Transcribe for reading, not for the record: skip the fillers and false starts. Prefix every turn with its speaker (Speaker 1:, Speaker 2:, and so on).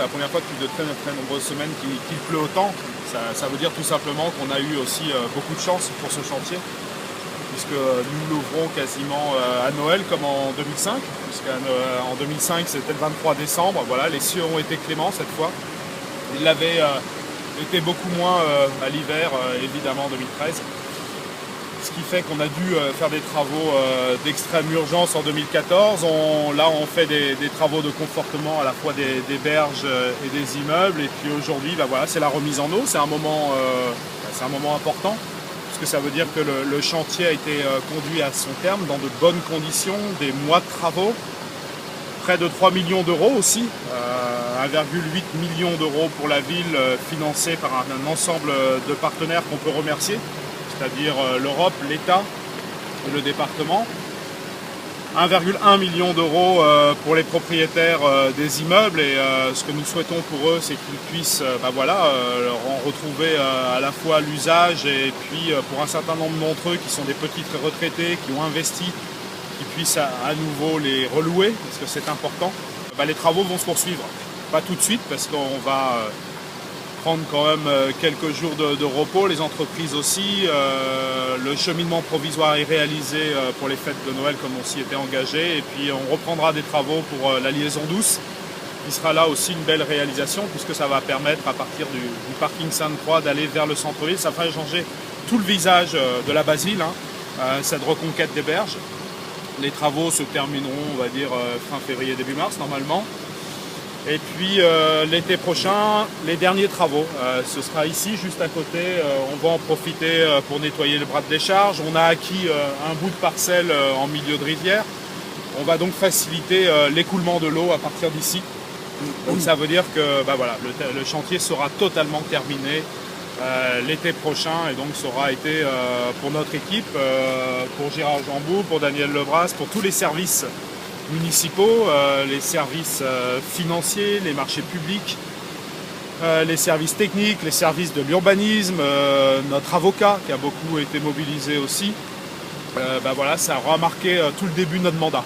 Speaker 1: c'est la première fois depuis de très nombreuses semaines qu'il pleut autant. Ça veut dire tout simplement qu'on a eu aussi beaucoup de chance pour ce chantier, puisque nous l'ouvrons quasiment à Noël comme en 2005, puisqu'en 2005 c'était le 23 décembre, voilà, les cieux ont été cléments cette fois. Ils l'avaient été beaucoup moins à l'hiver, évidemment en 2013. Ce qui fait qu'on a dû faire des travaux d'extrême urgence en 2014. Là, on fait des travaux de confortement à la fois des berges et des immeubles. Et puis aujourd'hui, voilà, c'est la remise en eau. C'est un moment important, puisque ça veut dire que le chantier a été conduit à son terme dans de bonnes conditions, des mois de travaux, près de 3 millions d'euros aussi, 1,8 million d'euros pour la ville, financé par un ensemble de partenaires qu'on peut remercier, c'est-à-dire l'Europe, l'État et le département. 1,1 million d'euros pour les propriétaires des immeubles, et ce que nous souhaitons pour eux, c'est qu'ils puissent en retrouver à la fois l'usage, et puis pour un certain nombre d'entre eux qui sont des petits retraités, qui ont investi, qu'ils puissent à nouveau les relouer, parce que c'est important. Les travaux vont se poursuivre, pas tout de suite, parce qu'on va prendre quand même quelques jours de repos, les entreprises aussi. Le cheminement provisoire est réalisé pour les fêtes de Noël comme on s'y était engagé, et puis on reprendra des travaux pour la liaison douce, qui sera là aussi une belle réalisation, puisque ça va permettre à partir du parking Sainte-Croix d'aller vers le centre-ville. Ça va changer tout le visage de la Basile, cette reconquête des berges. Les travaux se termineront, on va dire, fin février, début mars normalement. Et puis l'été prochain, les derniers travaux. Ce sera ici, juste à côté. On va en profiter pour nettoyer le bras de décharge. On a acquis un bout de parcelle en milieu de rivière. On va donc faciliter l'écoulement de l'eau à partir d'ici. Donc ça veut dire que le chantier sera totalement terminé l'été prochain, et donc ça aura été pour notre équipe, pour Gérard Jambou, pour Daniel Lebras, pour tous les services municipaux, les services financiers, les marchés publics, les services techniques, les services de l'urbanisme, notre avocat qui a beaucoup été mobilisé aussi. Ça aura marqué tout le début de notre mandat.